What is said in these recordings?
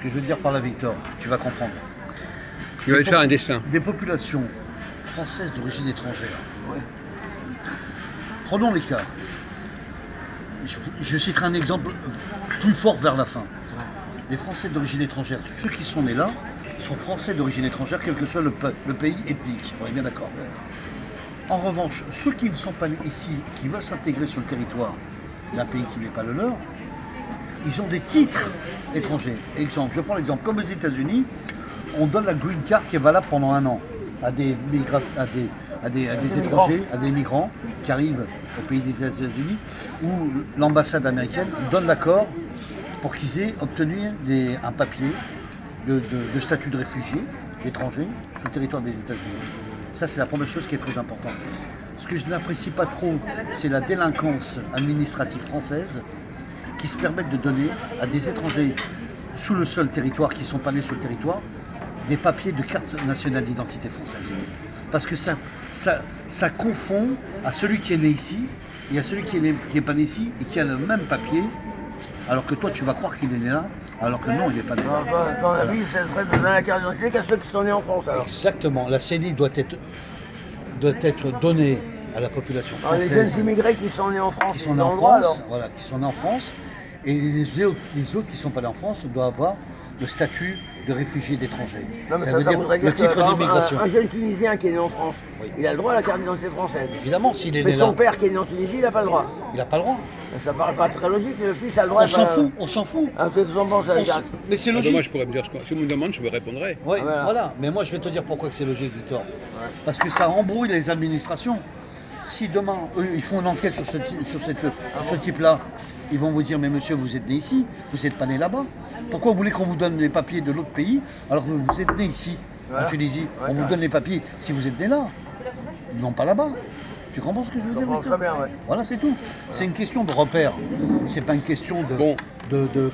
que je veux dire par là, Victor, tu vas comprendre. Il va te faire un dessin. Des populations françaises d'origine étrangère. Ouais. Prenons les cas. Je citerai un exemple plus fort vers la fin. Les Français d'origine étrangère, tous ceux qui sont nés là, sont Français d'origine étrangère, quel que soit le pays ethnique. On est bien d'accord. En revanche, ceux qui ne sont pas nés ici, qui veulent s'intégrer sur le territoire d'un pays qui n'est pas le leur, ils ont des titres étrangers. Exemple, je prends l'exemple, comme aux États-Unis, on donne la green card qui est valable pendant 1 an à des étrangers, à des migrants qui arrivent au pays des États-Unis, où l'ambassade américaine donne l'accord pour qu'ils aient obtenu un papier de statut de réfugié, d'étranger, sur le territoire des États-Unis. Ça, c'est la première chose qui est très importante. Ce que je n'apprécie pas trop, c'est la délinquance administrative française qui se permettent de donner à des étrangers sous le seul territoire, qui ne sont pas nés sur le territoire, des papiers de carte nationale d'identité française. Parce que ça confond à celui qui est né ici et à celui qui n'est pas né ici et qui a le même papier, alors que toi tu vas croire qu'il est né là, alors que non, il n'est pas né là. Dans la vie, ça serait de donner la carte d'identité qu'à ceux qui sont nés en France alors. Exactement, la CNI doit être donnée à la population Alors, française. les jeunes immigrés qui sont nés en France, Qui sont ils nés ont en le droit, France, alors. voilà, qui sont nés en France, et les autres qui ne sont pas nés en France doivent avoir le statut de réfugié d'étranger. Non, mais Ça veut dire voudrait le que, titre par exemple, d'immigration. un jeune Tunisien qui est né en France, Oui. il a le droit à la carte d'identité française. Évidemment, s'il est Mais né son là, père qui est né en Tunisie, il n'a pas le droit. il n'a pas le droit. Ça paraît pas très logique, le fils a le droit. On s'en fout, on s'en fout. Qu'est-ce que vous en pensez On avec s'en- ça Mais c'est Ah, logique. moi, je pourrais me dire, si on me demande, je me répondrai. Oui, Ah, voilà. Mais moi, je vais te dire pourquoi que c'est logique, Victor. Parce que ça embrouille les administrations. Si demain, eux, ils font une enquête sur ce type-là, ils vont vous dire, mais monsieur, vous êtes né ici, vous n'êtes pas né là-bas. Pourquoi vous voulez qu'on vous donne les papiers de l'autre pays alors que vous êtes né ici, Voilà. en Tunisie? Ouais, On vous ouais. donne les papiers si vous êtes né là, non pas là-bas. Tu comprends ce que je veux Je dire, comprends Victor? très bien, ouais. Voilà, c'est tout. C'est une question de repère. C'est pas une question Bon.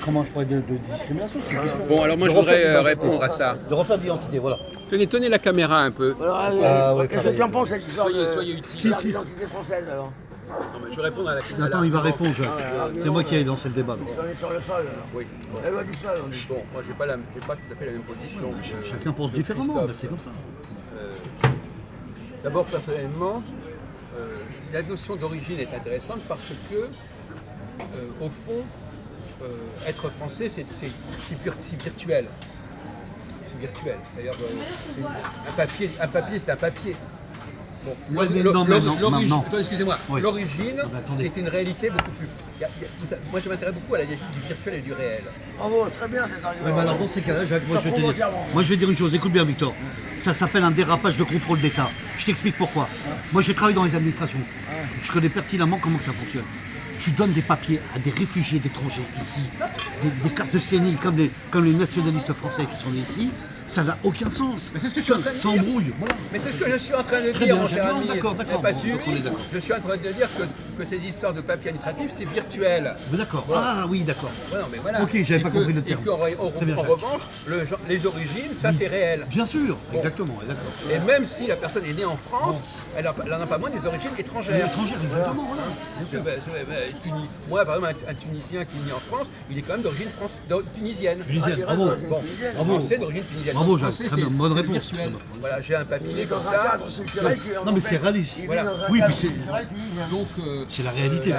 comment je pourrais de discrimination. C'est une question Bon, alors moi, de je voudrais repère d'identité. répondre à ça. De repère d'identité, voilà. Tenez la caméra un peu. Alors, ouais, qu'est-ce que pareil. tu en penses cette histoire Soyez de utile. carte d'identité française alors? Non, mais je vais répondre à la question. Attends, il va répondre, Jacques. C'est moi qui ai lancé le débat. donc. On est sur le sol alors. Oui. Bon. La loi du sol, on est. Bon, moi, j'ai pas tout à fait la même position. Chacun pense différemment, mais c'est comme ça. D'abord, personnellement, la notion d'origine est intéressante parce que, au fond, être français, c'est virtuel. C'est virtuel. C'est-à-dire, un papier, c'est un papier. Bon, Ouais, mais non, non. Attends, excusez-moi. Oui. L'origine, Ah bah, attendez. c'est une réalité beaucoup plus. Moi, je m'intéresse beaucoup à la dialectique du virtuel et du réel. Bravo, très bien cet argument. Ouais, mais alors dans ces cas-là, Jacques, moi je vais te dire. Volontairement. Moi je vais dire une chose, écoute bien Victor. Ça s'appelle un dérapage de contrôle d'État. Je t'explique pourquoi. Moi j'ai travaillé dans les administrations. Je connais pertinemment comment que ça fonctionne. Tu donnes des papiers à des réfugiés d'étrangers ici, des cartes de CNI comme les nationalistes français qui sont nés ici. Ça n'a aucun sens. Mais c'est ce que je suis en train de Ça dire. embrouille. Voilà. Mais c'est ce que je suis en train de Très dire, bien, mon cher d'accord, ami. d'accord, Vous n'avez d'accord. pas Bon, suivi. donc on est d'accord. Je suis en train de dire que ces histoires de papier administratif, c'est virtuel. Mais d'accord. Bon. Ah oui, d'accord. Ouais, non, mais voilà. Ok, j'avais Et pas que- compris le terme. Et qu'en Très bien, en Jacques. revanche, les origines, ça c'est réel. Bien sûr, Bon. exactement, d'accord. Et même si la personne est née en France, elle n'en a pas moins des origines Les étrangères. étrangers, exactement, voilà. Bien sûr. Moi, par exemple, un Tunisien qui est né en France, il est quand même d'origine tunisienne. Tunisienne, bravo. Bon, Bravo. français d'origine tunisienne. Bravo, Donc, Jacques, français, très bien, c'est- bonne c'est réponse. virtuel. Très bien. Voilà, j'ai un papier comme Dans un ça. cadre culturel qui est Non mais c'est réaliste. Voilà. Oui, puis c'est Donc, c'est la réalité.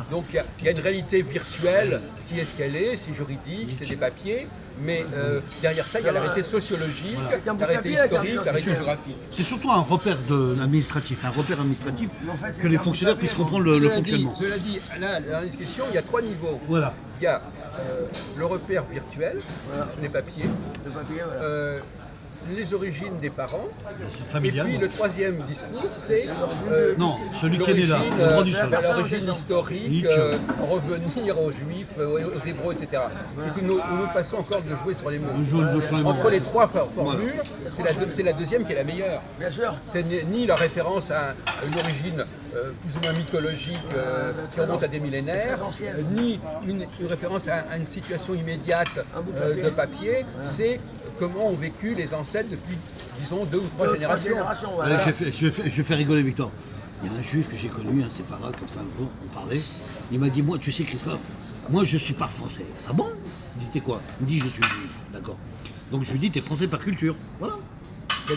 donc il y a une réalité virtuelle qui est ce qu'elle est, c'est juridique, c'est des papiers, mais derrière ça, il y a la réalité sociologique, Voilà. la réalité historique, la réalité géographique. C'est surtout un repère administratif que les fonctionnaires puissent comprendre le fonctionnement. Cela dit, là, dans la discussion, il y a 3 niveaux. Voilà. Il y a le repère virtuel, les papiers, Le papier, voilà. les origines des parents, et Familial. puis le troisième discours, c'est Non, celui qui est né là, l'origine, le droit du sol. l'origine historique, revenir aux juifs, aux hébreux, etc. C'est une autre façon encore de jouer sur les mots. Entre les trois formules, c'est la deuxième qui est la meilleure. Bien sûr. C'est ni la référence à une origine plus ou moins mythologique qui remonte à des millénaires, ni une référence à une situation immédiate de papier, c'est comment ont vécu les ancêtres depuis, disons, 2 ou 3 générations. Allez, je vais faire rigoler Victor. Il y a un juif que j'ai connu, un séfarade, comme ça un jour, on parlait. Il m'a dit, moi, tu sais Christophe, Moi, je suis pas français. Ah bon? Il dit, t'es quoi? Il me dit, je suis juif. D'accord. Donc je lui dis, t'es français par culture. Voilà.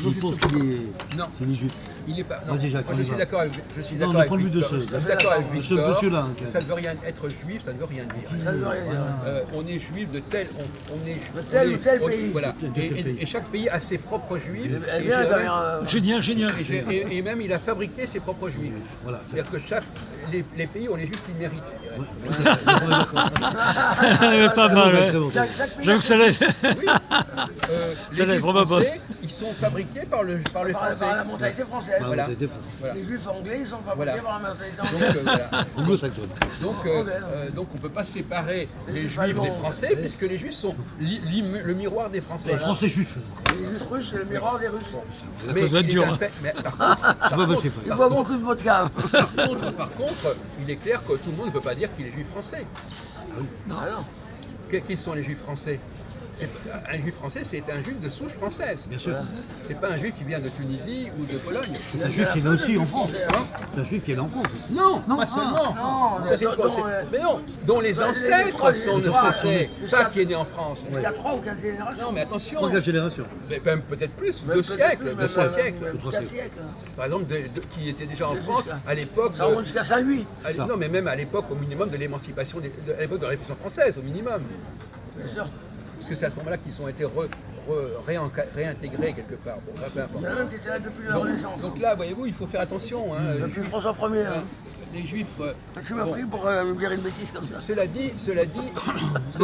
Il pense qu'il est... Non. C'est les juifs. Il est pas. Non. Vas-y, Jacques, Moi, on je y suis va. d'accord avec. Je suis Non, d'accord on avec prend lui de Victor. ce- Je suis d'accord avec ce Victor. monsieur-là, hein, Ça ne veut rien être juif, ça ne veut rien dire. Ça ne veut rien dire. On est juif de tel, on est De tel ou tel pays. Voilà. De tel pays. Et chaque pays a ses propres juifs. Elle Et vient je- d'ailleurs. Génial, génial. et même il a fabriqué ses propres juifs. Voilà. C'est-à-dire que les pays ont les juifs qu'ils méritent. je dirais. Pas mal, ouais. Chaque pays. J'avoue que ça l'est. Oui. Ça Les l'est juifs vraiment pas. français, ils sont fabriqués par les Français. Par la mentalité française. Voilà. Voilà. Les juifs anglais, ils sont fabriqués Voilà. par la mentalité Donc, anglaise. voilà. Anglo-saxonne. Donc on ne peut pas séparer les juifs des Français, puisque les juifs sont le miroir des Français. Les Français juifs. Les juifs russes, c'est le miroir des Russes. Mais Ça doit être il est dur, un hein. fait- mais par contre, Ils boivent beaucoup de vodka. par contre, il est clair que tout le monde ne peut pas dire qu'il est juif français. Ah non. Qui sont les juifs français? Un juif français, c'est un juif de souche française. Bien sûr. C'est pas un juif qui vient de Tunisie ou de Pologne. C'est un juif qui est là aussi en France. Hein? C'est un juif qui est là en France aussi. Non, Non, pas seulement. non, Ça, c'est non, quoi, non, c'est- Mais non, dont les les ancêtres trois- sont les de trois- français, jusqu'à- pas qui est né en France. Il y a 3 ou 4 générations. Non, mais attention, Troisième génération. mais même peut-être plus, Même 2 peut-être siècles, plus, 2-3 même- siècles. même 4 siècles. Par exemple, qui étaient déjà en France à l'époque Ça remonte jusqu'à Saint-Louis. non, mais même à l'époque, au minimum, de l'émancipation, à l'époque de la Révolution française, au minimum. Bien sûr. Parce que c'est à ce moment-là qu'ils ont été réintégrés quelque part. Bon, peu Il y importe. en a même qui étaient là depuis la Donc, Renaissance. donc là, voyez-vous, il faut faire attention. Hein, les Depuis Juifs, François Ier. hein, les Juifs. Tu m'as bon, pris pour me dire une bêtise comme ça. cela dit, Donc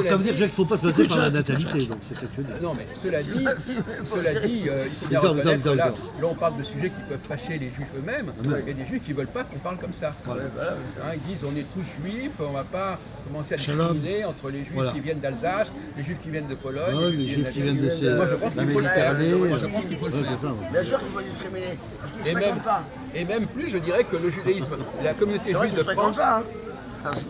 ça veut dire dit- déjà qu'il ne faut pas se passer par la natalité. Donc c'est ça que tu veux dire. non, mais cela dit, il faut bien Victor, reconnaître Victor, que là, Victor. là, on parle de sujets qui peuvent fâcher les juifs eux-mêmes, Ouais. et des juifs qui ne veulent pas qu'on parle comme ça. Voilà. Hein, ils disent on est tous juifs, on ne va pas commencer à Shalom. discriminer entre les juifs Voilà. qui viennent d'Alsace, les juifs qui viennent de Pologne, Ouais, les juifs qui viennent de d'Algérie. Moi je pense qu'il faut le faire. Méditerranée. Moi je pense qu'il faut le Ouais, faire. c'est ça. Ouais. Bien sûr qu'il faut discriminer. Parce qu'ils Et ne se même, fréquentent pas. et même plus, je dirais que le judaïsme, la communauté C'est vrai juive qu'ils de ne se fréquentent France, pas. Hein. Ah, si.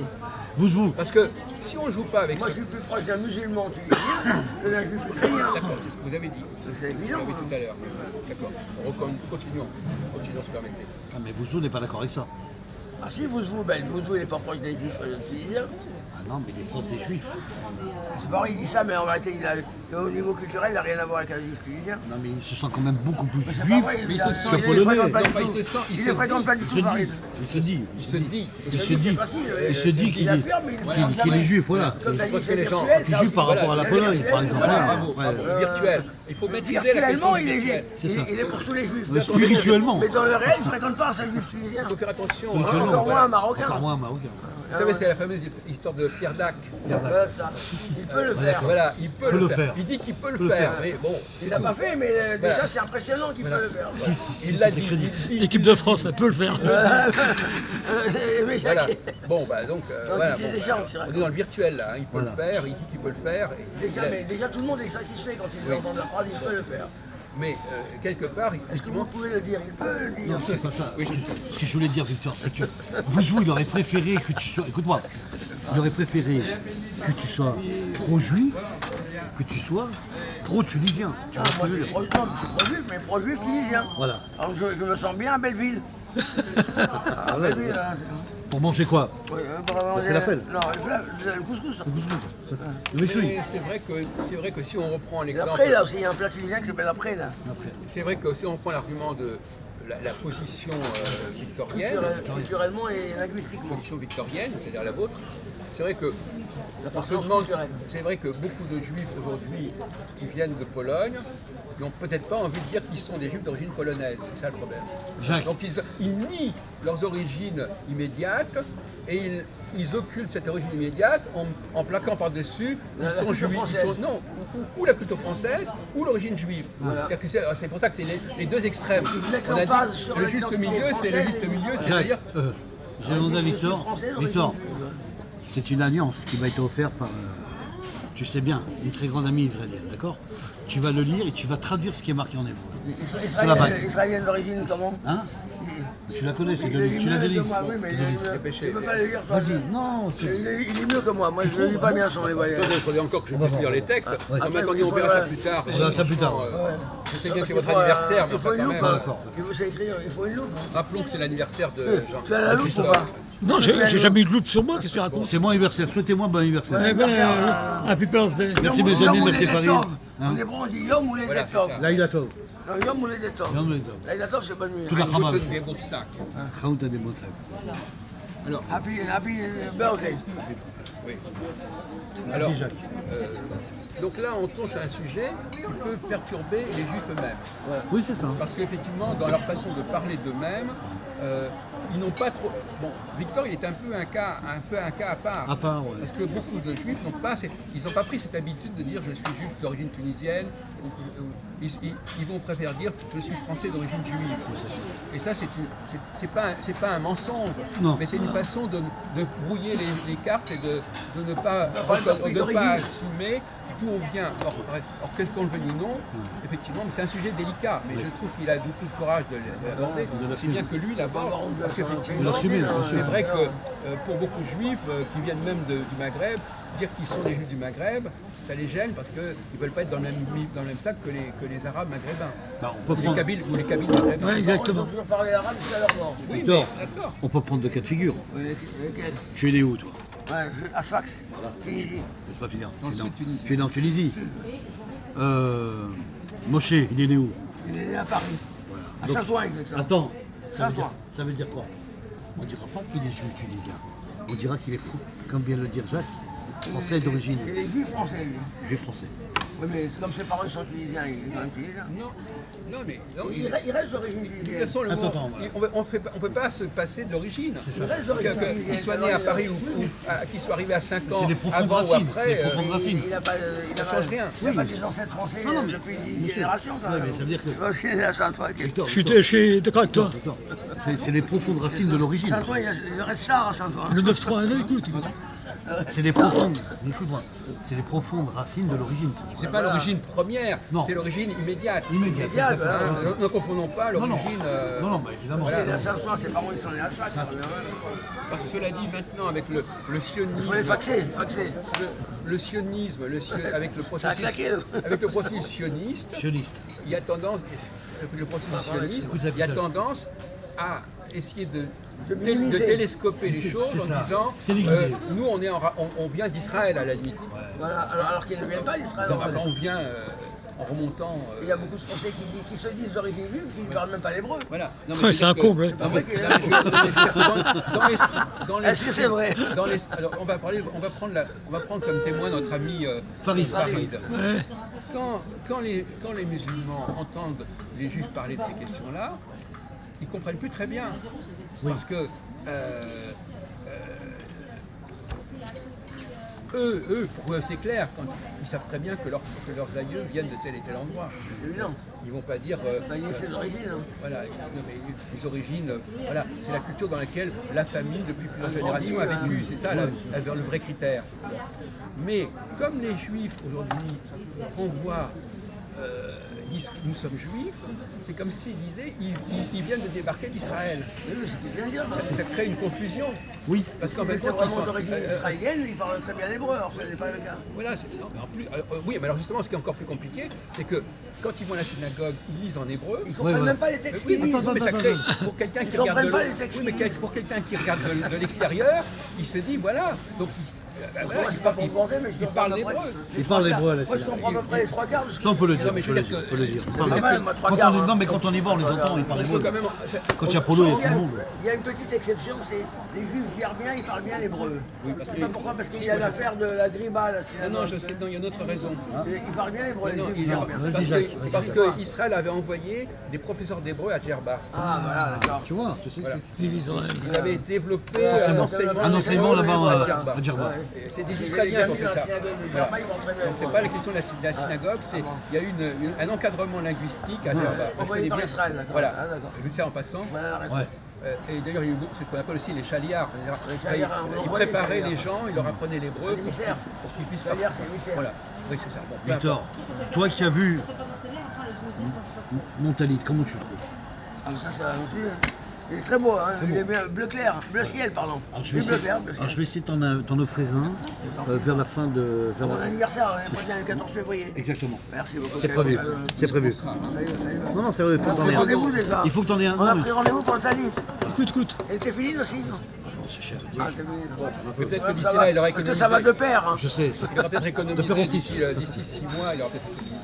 Vous. parce que si on ne joue pas avec Moi, ce... je suis plus proche d'un musulman tunisien que d'un juif ukrainien. D'accord, c'est ce que vous avez dit. C'est Vous évident. l'avez tout à l'heure. D'accord. Continuons, se permettez. Ah, mais vous n'est pas d'accord avec ça. Ah si, vous, il n'est pas proche des juifs tunisiens. Ah non, mais les profs des juifs. C'est pareil, il dit ça, mais en réalité, au niveau culturel, il n'a rien à voir avec un juif tunisien. Non, mais il se sent quand même beaucoup plus C'est pas juif. vrai, mais il a- se sent- il que les polonais. fréquente pas Non, du pas il tout. se sent- il Il se les fréquente dit- pas du Il tout, se Farid. dit. Il se dit. Il se dit. Il se dit. c'est facile, Il se dit qu'il affirme, mais il Voilà. ne qu'il est juif, voilà. Comme t'as dit, Parce que c'est les gens- virtuel, Il est ça juif aussi. par rapport à la Voilà, Pologne, par exemple. Voilà, Voilà. bravo, Ouais. bravo. Virtuel. Il faut maîtriser la question Virtuellement, il est virtuelle. C'est ça. il est pour tous les juifs. Mais spirituellement. Mais dans le réel, il ne fréquente pas un seul juif tunisien. Il faut faire attention. Spirituellement. Encore moins Voilà. un marocain. Encore moins un marocain. Vous savez, c'est la fameuse histoire de Pierre Dac. Voilà, ça. Il peut le faire. Voilà, il peut le faire. Il dit qu'il peut le faire. Mais bon, Il c'est l'a tout. pas fait, mais Voilà. déjà, c'est impressionnant qu'il peut le faire. Il l'a dit. L'équipe de France, elle peut le faire. Mais Voilà. Bon, bah donc, voilà. il y a bon, des bah, gens, c'est vrai. on est dans le virtuel là. Il peut Voilà. le faire. Il dit qu'il peut le faire. Et Déjà, tout le monde est satisfait quand il Oui. entend la phrase, il peut le faire. mais quelque part, Est-ce que vous effectivement, pouvez le dire? Il peut le dire. Non, c'est pas ça. Oui, Ce que je voulais dire, Victor, c'est que vous, il aurait préféré que tu sois. Écoute-moi. Il aurait préféré que tu sois pro-juif, que tu sois pro-tunisien. Tu vois ce que Moi, je veux je dire? suis pro-juif, mais pro-juif tunisien. Voilà. Alors, je me sens bien à Belleville. À ouais, Belleville, hein. Pour manger quoi? Ouais, vraiment, La falafel. Non, le couscous. Le couscous. Le méchoui. mais c'est vrai que si on reprend l'exemple, Après, là aussi, il y a un plat tunisien qui s'appelle après, là. Après. c'est vrai que si on reprend l'argument de la position victorienne, Culturellement et linguistiquement. position victorienne, c'est-à-dire la vôtre, c'est vrai que on se L'appartenance demande, culturelle. c'est vrai que beaucoup de juifs aujourd'hui qui viennent de Pologne n'ont peut-être pas envie de dire qu'ils sont des juifs d'origine polonaise, c'est ça le problème. Jacques. Donc ils nient leurs origines immédiates et ils occultent cette origine immédiate en plaquant par-dessus, ils La sont culture juifs, française. non, ou la culture française ou l'origine juive. Voilà. C'est-à-dire que c'est pour ça que c'est les deux extrêmes. mettent On a dit, l'emphase sur le la juste identité milieu, c'est le française juste et- milieu, Jacques, c'est-à-dire j'ai demandé à Je suis Victor. français d'origine Victor, juive. c'est une alliance qui m'a été offerte par, tu sais bien, une très grande amie israélienne, d'accord? Tu vas le lire et tu vas traduire ce qui est marqué en hébreu. la vague. Israélienne d'origine comment? Hein? Tu la connais, c'est de Il est livre. Tu l'as de mieux que livre. moi, oui, mais C'est il de est livre. mieux. dépêchez. Tu peux pas le lire, toi. Vas-y, non, Il est mieux que moi. Moi, je ne lis pas bien sans les voyages. il faudrait encore que je puisse lire les textes. ouais. Non, mais attendez, on verra ça plus tard. On verra ça plus tard. Je sais bien que c'est Il votre faut, anniversaire, mais il faut enfin une quand loupe. même. hein. D'accord. Il faut s'écrire, il faut une loupe. Rappelons que c'est l'anniversaire de Jean. Tu as la loupe ou pas? Non, j'ai jamais eu de loupe sur moi, qu'est-ce que tu racontes? C'est mon anniversaire, souhaitez-moi bon anniversaire. Eh ben, Happy Birthday. Merci Benjamin, merci Paris. On est bon, on dit Yom ou les Voilà, Detov. c'est ça. Là il a tort. Non, Yom ou les Detov. Yom ou les Detov. Les Detov, c'est bonne nuit. Tout la ramade. Des beaux sacs. Raoult a des bons sacs. Alors, Happy birthday. oui. Alors, Merci, Jacques. donc là, on touche à un sujet qui peut perturber les juifs eux-mêmes. Oui, c'est ça. Parce qu'effectivement, dans leur façon de parler d'eux-mêmes, ils n'ont pas trop. Bon, Victor, il est un peu un cas à part. À part, ouais. Parce que beaucoup de juifs ils n'ont pas pris cette habitude de dire je suis juif d'origine tunisienne. Ils vont préférer dire je suis français d'origine juive. Et ça, c'est pas un mensonge, Non. mais c'est une façon de brouiller les cartes et de ne pas d'origine. assumer d'où on vient. Or quel qu'on le veuille ou non, effectivement, mais c'est un sujet délicat. Mais je trouve qu'il a beaucoup de courage de l'aborder, si bien que lui l'aborde. Parce qu'effectivement, l'assumer, bien sûr. c'est vrai que pour beaucoup de juifs qui viennent même du Maghreb, dire qu'ils sont des juifs du Maghreb, ça les gêne parce qu'ils ne veulent pas être dans le même sac que les Arabes maghrébins. Bah, on peut Les prendre, Kabyles ou les Kabyles maghrébins. Ouais, On exactement. a toujours parlé arabe jusqu'à leur mort. Oui, Victor, mais d'accord. on peut prendre deux cas de figure. Lesquels? Tu es né où, toi? Ouais, Asfax. Tunisie. Laisse pas finir. Dans le sud tunisien. Tu es né en Tunisie. Moshe, il est né où? Il est né à Paris. Voilà. À Donc, Saint-Ouen, exactement. attends, Saint-Ouen. ça veut dire quoi? On dira pas qu'il est juif tunisien. On dira qu'il est fou, comme vient de le dire Jacques, français d'origine, Il est juif français, lui. juif français. Oui, mais comme ses parents sont tunisiens, il est quand même tunisien. Non, mais non, Il reste d'origine de toute tunisienne. façon, Attends, on peut pas se passer de l'origine. Il reste d'origine tunisienne. Qu'il soit né à Paris ou qu'il soit arrivé à 5 ans, C'est les profondes avant ou racines, après, c'est les profondes racines. Il n'a pas, ça change rien. Il n'a Oui, pas mais des ancêtres français Non, non, mais- depuis bien une sûr. génération quand Ouais, même. mais ça veut dire que- Moi aussi, il est à Saint-Ouen. Victor, Je suis d'accord avec toi. Victor, c'est les profondes racines de l'origine. Saint-Ouen, il reste ça à Saint-Ouen. Le 9-3, écoute. C'est les profondes, écoute-moi, c'est les profondes racines de l'origine. C'est pas l'origine première, Non. c'est l'origine immédiate. Immédiat. Immédiat, exactement. Hein, ne confondons pas l'origine. Non, non, bah, évidemment. Il est à Saint-Ouen, ses parents, ils sont nés à Asfax. Parce que cela dit, maintenant, avec le Il sionisme. faut les faxer, faxer. Le sionisme, avec le Ça a processus, claqué, avec le processus sioniste, Sioniste. il y a tendance, avec le processus sioniste, il y a tendance à essayer de minimiser. télescoper les choses C'est en ça. disant Téléguider. nous on vient d'Israël à la limite. Voilà, alors qu'ils ne viennent pas d'Israël. Non, en fait. après, on vient en remontant. Il y a beaucoup de Français qui se disent d'origine juive, qui ne parlent même pas l'hébreu. Voilà. Non, Ouais, je veux c'est dire un que- comble, hein. non, mais- non, mais dans l'esprit- Est-ce que c'est vrai? Alors, on va prendre comme témoin notre ami Farid. Ouais. Quand les musulmans entendent les juifs parler de ces questions-là, ils comprennent plus très bien. Parce que pour eux, c'est clair. Ils savent très bien que leurs aïeux viennent de tel et tel endroit. Évidemment. Ils vont pas dire. Bah, il y a ses origines. Hein. Voilà, non, mais les origines, voilà, c'est la culture dans laquelle la famille, depuis plusieurs générations, a vécu. C'est ça le vrai critère. Mais comme les juifs aujourd'hui renvoient, disent nous sommes juifs, c'est comme s'ils disaient ils viennent de débarquer d'Israël. Mais oui, c'est ce qu'il vient de dire. Ça crée une confusion. Oui. Parce qu'en Ils fait, étaient quand ils vraiment sont. d'origine israélienne, ils parlent très bien l'hébreu, alors ce n'est pas le cas. Voilà, non, mais en plus, oui, mais alors justement, ce qui est encore plus compliqué, c'est que quand ils vont à la synagogue, ils lisent en hébreu. Ils ne comprennent ouais. même pas les Mais textes oui, qu'ils lisent. mais ça attends, crée, pour quelqu'un qui regarde comprennent de pas l'eau- les textes oui, mais qu'ils pour quelqu'un qui regarde de l'extérieur, il se dit voilà, donc Moi, je ne sais pas pour penser, mais je il parle l'hébreu. Il parle l'hébreu à la Moi, je comprends à peu près les trois quarts de ce Ça, on peut le dire. Non, mais je veux dire que- on peut le dire. je veux Pardon. dire Pas mal, moi, trois Quand quarts, on est- hein. non, mais quand on y va, on les entend, ils parlent On peut l'hébreu. quand même. Quand il y a Polo, il y a tout le monde. Il y a une petite exception, c'est les juifs d'hier bien, ils parlent bien l'hébreu. Oui, parce Je que- sais pas pourquoi, parce qu'il si, y a moi, je- l'affaire de la griba. Là, Non, je sais, non, il y a une autre raison. Ils parlent bien l'hébreu, les Non, juifs il- d'hier bien. Vas-y, parce Jacques, que, vas-y. parce que Israël avait envoyé des professeurs d'hébreu à Djerba. Ah, voilà, d'accord. Tu vois, tu sais. Voilà. Vive Israël. Ils avaient développé Ouais, un bon. enseignement, Un enseignement là-bas Djerba. à Djerba. Et c'est des Israéliens qui ont fait ça. Voilà. Donc c'est Donc pas la question de la synagogue, c'est il y a eu un encadrement linguistique à Djerba. Moi, je Envoyé connais par bien. Israël, d'accord. Voilà. Ah, d'accord. J'ai vu ça en passant. Ouais. Et d'ailleurs, il y a eu ce qu'on appelle aussi les chaliards. chaliards, on Ils envoyait préparaient les les gens, ils leur apprenaient l'hébreu Les pour émissaires. qu'ils puissent Chaliards, parler. c'est émissaire. Voilà, c'est vrai que c'est ça. Bon, peu Victor, importe. toi qui as vu Montalit, comment tu le trouves? Ah, ça, c'est un monsieur. Il est très beau, hein. Il est bleu clair, bleu ciel, pardon. Alors, je Oui, vais bleu essayer, clair, bleu alors, je ciel. vais essayer de t'en offrir un vers la fin de. Vers Mon la- anniversaire, l'année prochaine, le 14 février. Exactement. Merci beaucoup. C'est prévu. C'est prévu. Salut, salut. Non, c'est vrai, il faut que On a t'en pris aies un. rendez-vous déjà. Il faut que t'en aies un. On a Non, pris rendez-vous pour le Talis. Écoute, écoute. Et c'est fini aussi, non? Non, c'est cher. Ah, c'est bien. Bon, peut-être que d'ici Ça va, là, il aura parce que économisé. ça va de pair. Hein. Je sais. Il aura peut-être De économisé père en fils. d'ici 6 mois, il aura peut-être économisé.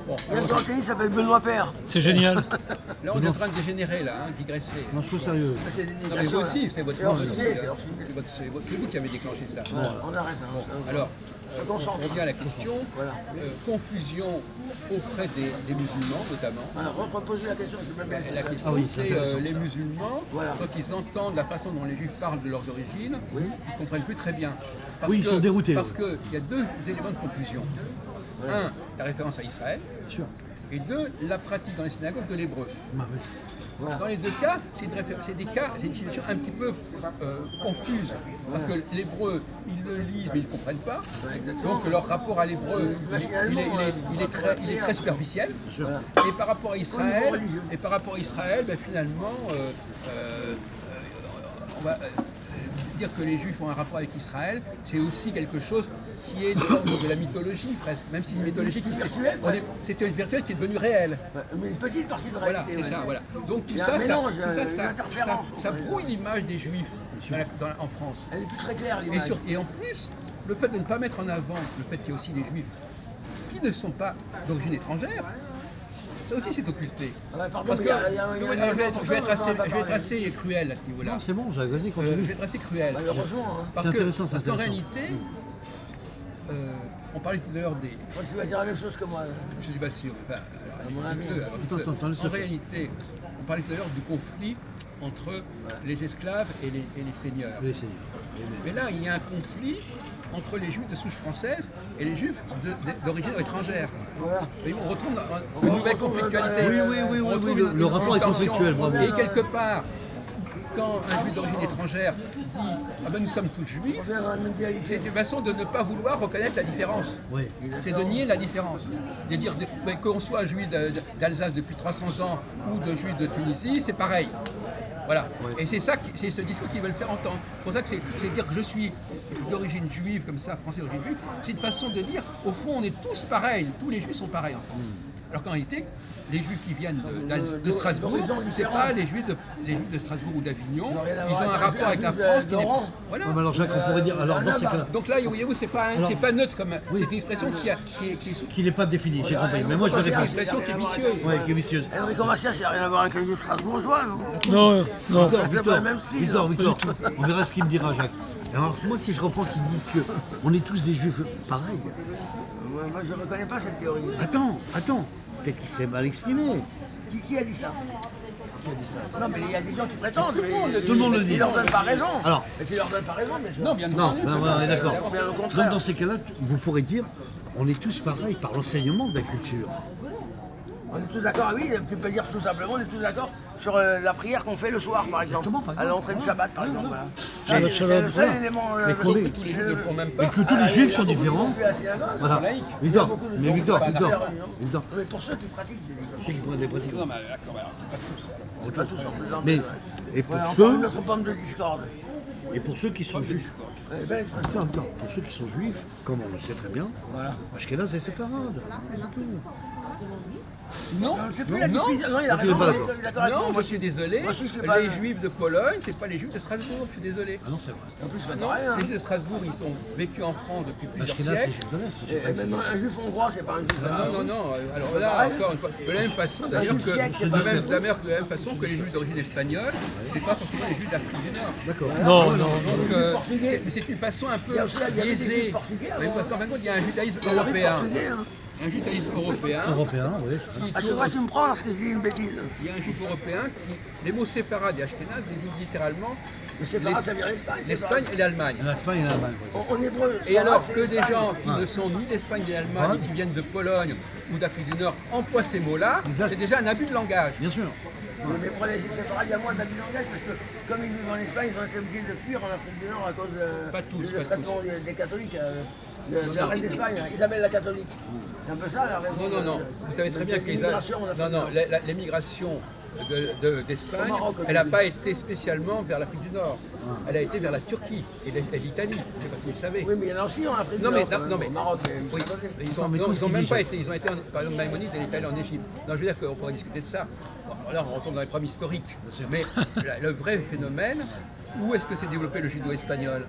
Bon, Il y a un joueur de tennis qui s'appelle Benoît Père. C'est génial. là, on est en train de dégénérer, là, hein, digresser. Non, sois sérieux. C'est des Non, mais vous dédications, aussi, hein. c'est votre C'est faute hors aussi. sujet, hein. c'est hors sujet. C'est vous qui avez déclenché ça. On arrête. Hein. Bon, alors, Se concentre. on revient à la question. Voilà. Confusion auprès des musulmans, notamment. Alors, reposez la question, s'il vous plaît. La question, Ah oui, c'est c'est intéressant. les musulmans, Voilà. quand ils entendent la façon dont les juifs parlent de leurs origines, Oui. ils ne comprennent plus très bien. Oui, ils sont déroutés, Parce oui. qu'il y a deux éléments de confusion. Un, la référence à Israël, Bien sûr. et deux, la pratique dans les synagogues de l'hébreu. Bah, oui. Voilà. Dans les deux cas, c'est une situation un petit peu confuse. Parce que l'hébreu, ils le lisent mais ils ne comprennent pas. Donc leur rapport à l'hébreu, il est très superficiel. Voilà. Et par rapport à Israël, ben, finalement, on va dire que les Juifs ont un rapport avec Israël, c'est aussi quelque chose qui est de l'ordre de la mythologie presque, même si une mythologie qui c'est une virtuelle qui est devenue réelle. Mais une petite partie de Voilà, réalité. c'est ça, ouais. voilà. Donc tout Il y a ça, un mélange, ça une interférence. ça brouille l'image des Juifs en France. Elle est plus très claire, Et, l'image. et en plus, le fait de ne pas mettre en avant le fait qu'il y a aussi des Juifs qui ne sont pas d'origine étrangère, ça aussi c'est occulté. Ah bah, pardon, Parce mais que il y a un- je vais il y a un être assez cruel à ce niveau-là. Non, c'est bon, vas-y, Je continue. vais être assez cruel. Malheureusement, hein. Parce C'est que- intéressant, c'est parce qu'en intéressant. réalité, on parlait tout à l'heure des. Moi, tu vas dire la même chose que moi. Je ne suis pas sûr. Enfin, alors, mon avis. dites-le, alors, dites-le. Attends, laisse-le En faire. réalité, on parlait tout à l'heure du conflit entre les esclaves et les seigneurs. Les seigneurs. Mais là, il y a un conflit entre les juifs de souche française et les juifs d'origine étrangère. Voilà. Et on retrouve une nouvelle conflictualité. Oui, On retrouve le rapport est tension. conflictuel, bravo. Et quelque part, quand un juif d'origine étrangère dit « Ah ben nous sommes tous juifs On vient dans la même », c'est une façon de ne pas vouloir reconnaître la différence. Oui. C'est de nier la différence. De dire qu'on soit juif d'Alsace depuis 300 ans ou de juif de Tunisie, c'est pareil. Voilà. Ouais. Et c'est ça, c'est ce discours qu'ils veulent faire entendre. C'est pour ça que c'est dire que je suis d'origine juive, comme ça, français d'origine juive, c'est une façon de dire, au fond, on est tous pareils, tous les juifs sont pareils en France. Alors qu'en réalité, les juifs qui viennent de Strasbourg, c'est pas les juifs de Strasbourg ou d'Avignon, ils ont un rapport avec la France qui n'est pas. Voilà. Ouais, mais alors Jacques, on pourrait dire, alors dans ces cas-là, Donc là, voyez-vous, c'est pas neutre comme. C'est une expression qui est qu'il n'est pas défini, j'ai compris. Mais moi je me c'est une réponds. expression qui est vicieuse. Ouais, qui est vicieuse. Enrico Macias, ça n'a rien à voir avec les strasbourgeois, non? Non, non. Victor, on verra ce qu'il me dira Jacques. Alors moi si je reprends qu'ils disent que on est tous des juifs pareils. Moi, je ne reconnais pas cette théorie. Attends, peut-être qu'il s'est mal exprimé. Qui a dit ça? Non, mais il y a des gens qui prétendent. Mais Tout le monde le dit. Ils leur donnent pas raison. Alors. Mais tu leur donnes pas raison, bien sûr. Non, bien Non, entendu. ben, on est d'accord. Bien au contraire. Donc dans ces cas-là, vous pourrez dire, on est tous pareils par l'enseignement de la culture. On est tous d'accord, oui, tu peux dire tout simplement, on est tous d'accord sur la prière qu'on fait le soir, par exemple. Exactement, par À exemple. l'entrée du Shabbat, par exemple. Voilà. Mais- Ça, c'est le seul voilà. élément. Mais qu'on est- Tous les juifs ne le font même pas. Et que tous les juifs sont différents. Voilà. laïcs. Victor, beaucoup de mais gens Victor, qui sont pas Victor, d'accord, Victor, Mais pour ceux qui pratiquent, je dis. c'est qu'ils prennent des pratiques. Non, mais d'accord, alors, c'est pas tous. alors. Pas tous en faisant. Mais, et pour Voilà, encore ceux, une autre pomme de discorde. et pour ceux qui sont juifs, Eh ben, attends, pour ceux qui sont juifs, comme on le sait très bien, Voilà. Ashkenaz et Séfarade, c'est tout. Non, Je ne sais plus la non, diffusion. Non, il a Donc, il est raison. pas il d'accord. est d'accord avec non, moi. je suis désolé. Moi aussi, c'est pas Les le- juifs de Pologne, c'est pas les juifs de Strasbourg, je suis désolé. Ah non, c'est vrai. En plus, c'est Non, pas rien. les juifs de Strasbourg, ils ont vécu en France depuis plusieurs Ashkenaz, c'est siècles. juif de l'Est. je sais Et pas. même un juif hongrois, c'est pas un juif. Non. Alors là, pareil. encore une fois, de la même façon d'ailleurs juif siècle, c'est de pas la même, vrai. d'ailleurs que de la même façon que les juifs d'origine espagnole, c'est pas forcément les juifs d'Afrique du Nord. D'accord. Non, non. Donc, portugais. mais c'est une façon un peu Il y a aussi- il y avait des biaisée. juifs portugais avant. Oui, parce qu'en fin de compte, il y a un judaïsme Il y avait européen. portugais, hein. Un judaïsme européen Européen, oui. qui À chaque tourne- fois, tu me prends parce que je dis une bêtise. il y a un juif européen qui, les mots séfarades et ashkénazes désignent littéralement Mais c'est pas grave, ça vient d'Espagne. l'Espagne et l'Allemagne. L'Espagne et l'Allemagne, oui. En hébreu. Et ça, alors c'est que des l'Espagne. gens qui ne sont ni d'Espagne ni d'Allemagne, et qui viennent de Pologne ou d'Afrique du Nord emploient ces mots-là, Exact. c'est déjà un abus de langage. Bien sûr. Mais pour les séfarades, il y a moins d'habits de langage parce que comme ils vivent en Espagne, ils ont été obligés de fuir en Afrique du Nord à cause Pas tous, du pas traitement des catholiques. C'est la reine d'Espagne, Isabelle la catholique. C'est un peu ça la raison. Non. Vous savez très bien que l'immigration en Afrique du Nord. l'émigration d'Espagne, Au Maroc, elle n'a pas été spécialement vers l'Afrique du Nord. Elle a été vers la Turquie et l'Italie. Je ne sais pas si vous le savez. Oui, mais il y en a aussi en Afrique Non du mais, Nord. non, mais, Au Maroc. oui, mais ils ont, mais non, tout ils ce ont qu'il même dit, pas ça. été, ils ont été, par exemple, Maïmonide, il est allé en Égypte. Non, je veux dire qu'on pourrait discuter de ça. Bon, là, on retombe dans les problèmes historiques. Mais le vrai phénomène, où est-ce que s'est développé le judo espagnol?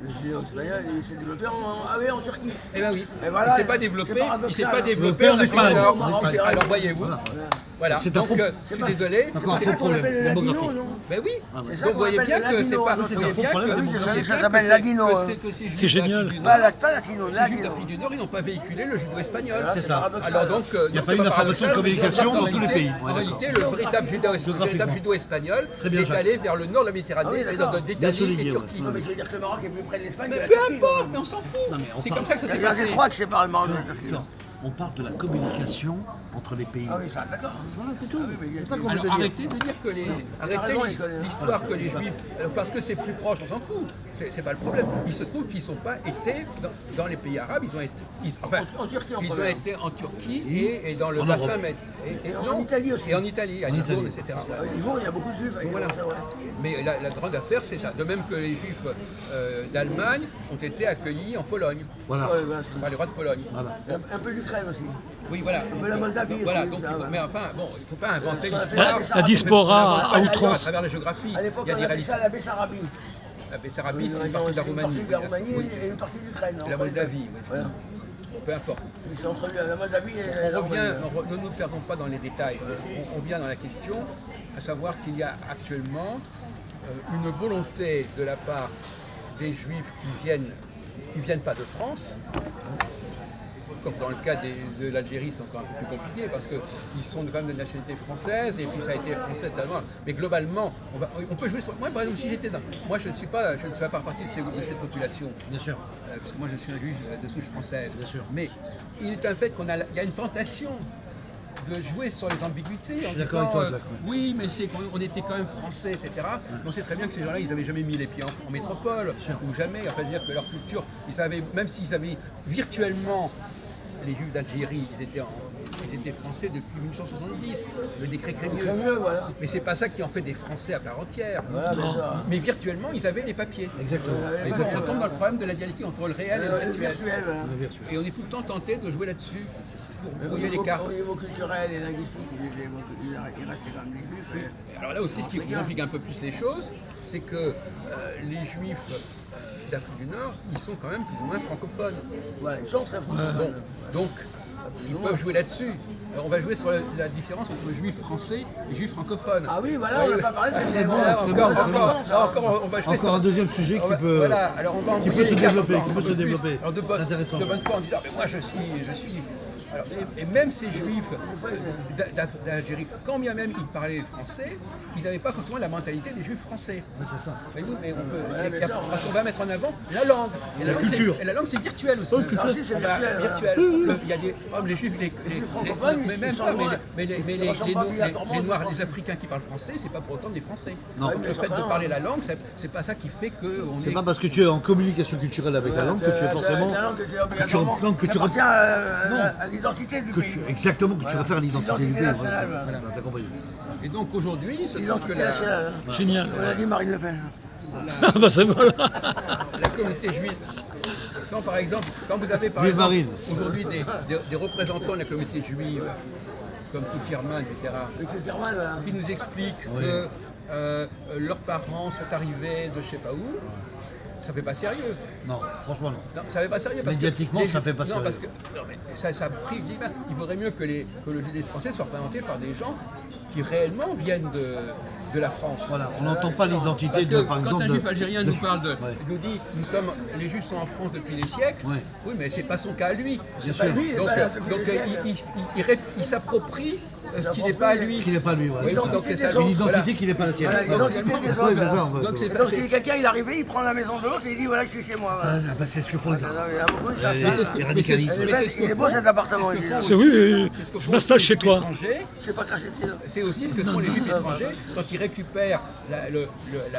Le judo espagnol, il s'est développé en Turquie. Eh bien oui, Et voilà, il s'est pas développé, c'est il paradoxal, s'est pas hein. développé en en Afrique Espagne. du Nord. Maroc, c'est Alors vrai. voyez-vous, voilà. C'est un Donc faux- je suis désolé. Encore un C'est faux ça qu'on problème appelle le ladino, démographique. non? Ben oui, Ah ouais. C'est ça donc qu'on voyez appelle bien le que c'est ladino, pas, hein. C'est un voyez faux bien problème que, démographique. voyez Ça bien s'appelle que ladino, que hein. ces juifs C'est génial. d'Afrique du Pas, Nord- pas latino, ces juifs ladino. d'Afrique du Nord, ils n'ont pas véhiculé le judo espagnol. Voilà, C'est ça. paradoxal. Alors donc, Il n'y a non, pas eu c'est d'information de paradoxal, mais communication en dans tous les réalité- pays. En Ouais, réalité, d'accord. le véritable judo espagnol Très bien, est Jacques. allé vers le nord de la Ah Méditerranée oui, et d'accord. dans Bien d'Italie souligné, et ouais. Turquie. Non, mais je veux dire que le Maroc est plus près de l'Espagne que Mais la peu Turquie. importe, mais on s'en fout. Non, mais on C'est parle- comme ça que ça s'est Il y a passé. que 3 qui séparent le Maroc de la Turquie. Victor, on parle de la communication entre les pays. Ah oui, ça, d'accord. Voilà, c'est tout. Ah oui, mais il y a- C'est ça qu'on veut Alors te dire. arrêtez de dire que les. Arrêtez raison, il connaît. l'histoire que les juifs. Alors, parce que c'est plus proche, on s'en fout. C'est pas le problème. Il se trouve qu'ils n'ont pas été dans les pays arabes, ils ont été. Enfin, En Turquie, en ils ont première. été en Turquie et dans le En bassin Europe. Med. Et en non, Italie aussi. Et en Italie, à En Livourne, Italie. etc. Ouais. Ils vont, il y a beaucoup de juifs. Donc voilà. c'est vrai. Mais la grande affaire, c'est ça. De même que les juifs d'Allemagne ont été accueillis en Pologne, Voilà. Ouais, voilà. par les rois de Pologne. Voilà. Un peu d'Ukraine aussi. Oui, voilà. peu la Moldavie Donc, voilà. aussi, Donc, ça, ouais. mais enfin, bon, il ne faut pas inventer Ouais, l'histoire. la diaspora à à outrance. travers la géographie. À l'époque, Il y a on des appelait réalités. ça la Bessarabie. La Bessarabie, c'est une partie de la Roumanie. Une partie de la Roumanie Oui. et une partie de l'Ukraine. Et la Moldavie, oui. Voilà. Peu importe. C'est entre la Moldavie et la On revient, Roumanie. ne nous perdons pas dans les détails. On vient dans la question, à savoir qu'il y a actuellement une volonté de la part des Juifs qui viennent pas de France, comme dans le cas de l'Algérie, c'est encore un peu plus compliqué parce qu'ils sont quand même de nationalité française et puis ça a été français, etc. Mais globalement, on peut jouer sur. Moi, par exemple, si j'étais dans. Moi, je ne fais pas partie de cette population. Bien sûr. Parce que moi je suis un juif de souche française. Bien sûr. Mais il est un fait qu'il y a une tentation de jouer sur les ambiguïtés en suis d'accord avec disant toi, Jacques, ouais. oui mais c'est qu'on était quand même français, etc. Mais on sait très bien que ces gens-là ils n'avaient jamais mis les pieds en métropole ou jamais, enfin dire que leur culture, ils avaient, même s'ils avaient virtuellement les juifs d'Algérie, ils étaient français depuis 1870, le décret Crémieux. C'est mieux, voilà. Mais c'est pas ça qui en fait des Français à part entière. Voilà, bien sûr. Mais virtuellement ils avaient les papiers. Exactement. Et donc on tombe dans le problème de la dialectique entre le réel et le virtuel. Virtuel, voilà. On est virtuel. Et on est tout le temps tenté de jouer là-dessus pour Au brouiller les niveau- cartes. Au niveau culturel et linguistique, il restait quand même des juifs. Et alors là aussi, ce qui complique un peu plus les choses, c'est que les juifs d'Afrique du Nord, ils sont quand même plus ou moins francophones. Voilà, ils sont très francophones. Bon, donc ils peuvent jouer là-dessus. Alors, on va jouer sur la différence entre juifs français et juifs francophones. Ah oui, voilà, on n'a pas parlé de cette bon, Là, très encore, on va jouer Encore sur un deuxième sujet on va- qui peut, Voilà, alors on va qui embrouiller peut se les cartes développer, encore qui un peut peu se plus. développer. Alors de C'est intéressant. bonne foi en disant mais moi je suis. Alors, et même ces juifs d'Algérie, quand bien même ils parlaient français, ils n'avaient pas forcément la mentalité des juifs français. Ouais, c'est ça. Voyez-vous, mais on peut, Ouais, bien sûr. parce qu'on va mettre en avant la langue. Et La langue, c'est- culture. Et la langue c'est virtuel aussi. Ah, si, c'est On va- virtuel, Il y a des les juifs, les francophones, mais ils même sont pas, loin. mais Ils ressemblent pas obligatoirement les aux Noirs, Français. les Africains qui parlent français, c'est pas pour autant des Français. Non. Donc le fait de parler la langue, c'est pas ça qui fait qu'on C'est est. pas parce que tu es en communication culturelle avec la langue que tu es forcément. La langue que tu es que tu obligatoirement. non, que tu Ça appartient à l'identité du que pays. tu, exactement, que tu réfères à l'identité du pays. L'identité Voilà, nationale, c'est ça, t'as compris. Et donc aujourd'hui, il se trouve que L'identité nationale. Génial. On a dit Marine Le Pen. Ah bah c'est voilà. la communauté juive. Quand par exemple, quand vous avez par Vive exemple Marine. aujourd'hui des représentants de la communauté juive, comme Koufirman, etc., Avec le Kerman, voilà. qui nous expliquent Oui. que leurs parents sont arrivés de je sais pas où, ça fait pas sérieux. Non, franchement non. Non, ça fait pas sérieux parce Médiatiquement, que ça fait pas non, sérieux. parce que non, mais ça a pris l'image. Il vaudrait mieux que le judaïsme français soit représenté par des gens qui réellement viennent de la France. Voilà, on n'entend pas l'identité Parce que de, par quand exemple. un juif algérien nous parle Ouais. il nous dit les juifs sont en France depuis des siècles, Ouais. oui mais c'est pas son cas à lui. Bien pas sûr. lui. Donc, Bah, depuis des siècles. il s'approprie ce qui n'est pas à lui. Ce qui n'est pas lui, voilà. Oui, donc c'est ça. Une identité Voilà. qui n'est pas la sienne. Voilà, Donc, l'identité finalement, des ouais, autres. c'est ça. Donc c'est Donc si quelqu'un il est arrivé, il prend la maison de l'autre et il dit voilà je suis chez moi. Ah, Voilà. bah, c'est ce que font les Non, Arabes. il y a beaucoup de ça. Et- Mais c'est ce que- les mais radicalistes. c'est- mais c'est ce que Il est beau font- cet appartement. c'est ce que il font dit. C'est oui, c'est ce que je font m'installe les chez juifs toi. étrangers. Je sais pas cracher dessus. C'est aussi ce que font les juifs étrangers quand ils récupèrent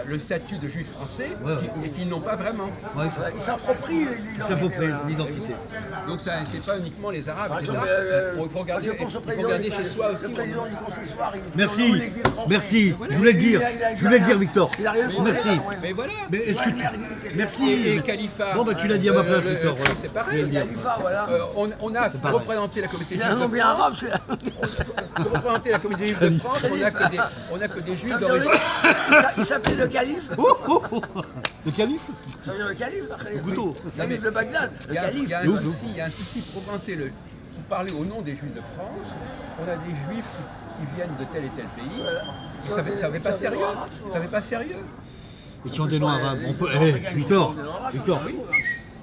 le statut de juif français Ouais, et qu'ils n'ont pas vraiment. Ouais, c'est ça. Il s'approprie Ils s'approprient l'identité. Donc ça, c'est pas uniquement les Arabes, etc. Il faut regarder, Je pense au il faut président regarder du- chez soi aussi. Le président du consistoire. il- Merci, dans l'église française. merci. Je voulais le dire, Victor. Il a rien demandé, Merci. ouais. Mais voilà. Mais est-ce que tu. Merci. Et Khalifa. Bon, bah tu l'as dit à ma place, Victor. Voilà. C'est Je pareil. vais le dire. Khalifa, voilà. On a pareil. représenté la communauté Il juive a un nom de bien arabe, France. celui-là. Pour représenter la communauté juive de France, on a que des juifs pays Ça veut d'origine. dire- Il s'appelait le calife. Le calife Ça veut dire le calife, après. Le couteau. Le calife de Bagdad. Le Il y a calife. il y a un souci pour vanter pour parler au nom des Juifs de France. On a des Juifs qui viennent de tel et tel pays. Et ça fait pas sérieux. Ça fait pas sérieux. Et qui ont des noms arabes. On peut... Victor,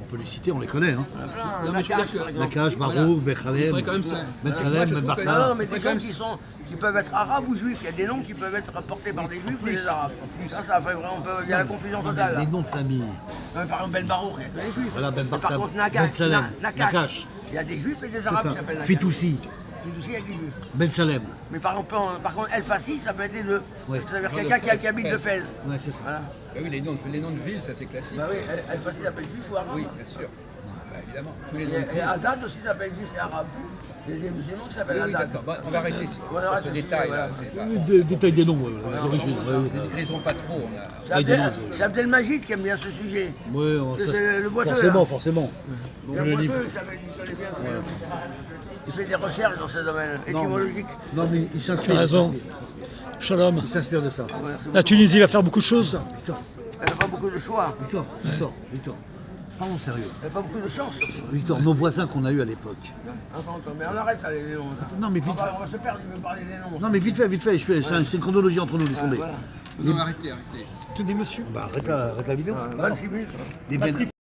on peut les citer, on les connaît. Hein. Non, mais je veux dire que- Nakash, Voilà. Barouk, Il Bekhalem, faudrait quand même ça. Ben Moi, Salem, je Ben trouve que- Barka. Non, mais Faut des quand noms même- qui peuvent être arabes ou juifs. Il y a des noms qui peuvent être portés par des juifs ou des arabes. Ça fait vraiment. Il y a la confusion totale. là. Les noms de famille. Par exemple, Ben Barouk, il y a que des juifs. Voilà, Ben Mais Barka, Par contre, Ben Salem, Nakash. il y a des juifs et des C'est arabes ça. qui s'appellent Nakash. Fitoussi, Fitoussi avec des juifs. Ben Salem. Mais par contre, El Fassi, ça peut être les deux. Ouais. C'est-à-dire Non, quelqu'un de qui habite de Fès. Ouais, c'est ça. Voilà. Bah oui, les noms de villes, ça c'est classique. Bah oui, El Fassi s'appelle juif ou arabe. Oui, bien sûr. Bah, évidemment. Tous les noms de Et villes. Haddad aussi s'appelle juif et arabe. Il y a des musulmans qui Oui, s'appellent oui, Haddad. d'accord. Bon, on va arrêter sur ce détail-là. C'est pas- Détail des noms, les origines. Ne décrivons pas trop. C'est C'est Abdelmajid qui aime bien ce sujet. Ouais, C'est le boiteux, forcément, là. forcément. Il y a un boiteux, il s'appelle Nicolas Bien. Il fait des recherches dans ce domaine étymologique. Non, mais il Tu s'inspire. as raison. Shalom. Il s'inspire de ça. La Tunisie va faire beaucoup de choses. Victor, Elle n'a pas beaucoup de choix. Victor. Parlons sérieux. Elle n'a pas beaucoup de chance. Victor, nos voisins qu'on a eus à l'époque. Attends, mais on arrête ça, les noms. Non, mais vite fait. On va se perdre, il veut parler des noms. Non, mais vite fait. C'est une chronologie entre nous, les sondés. Voilà. Non, arrêtez. Tenez, monsieur. Bah, arrête la vidéo. 26 minutes. Les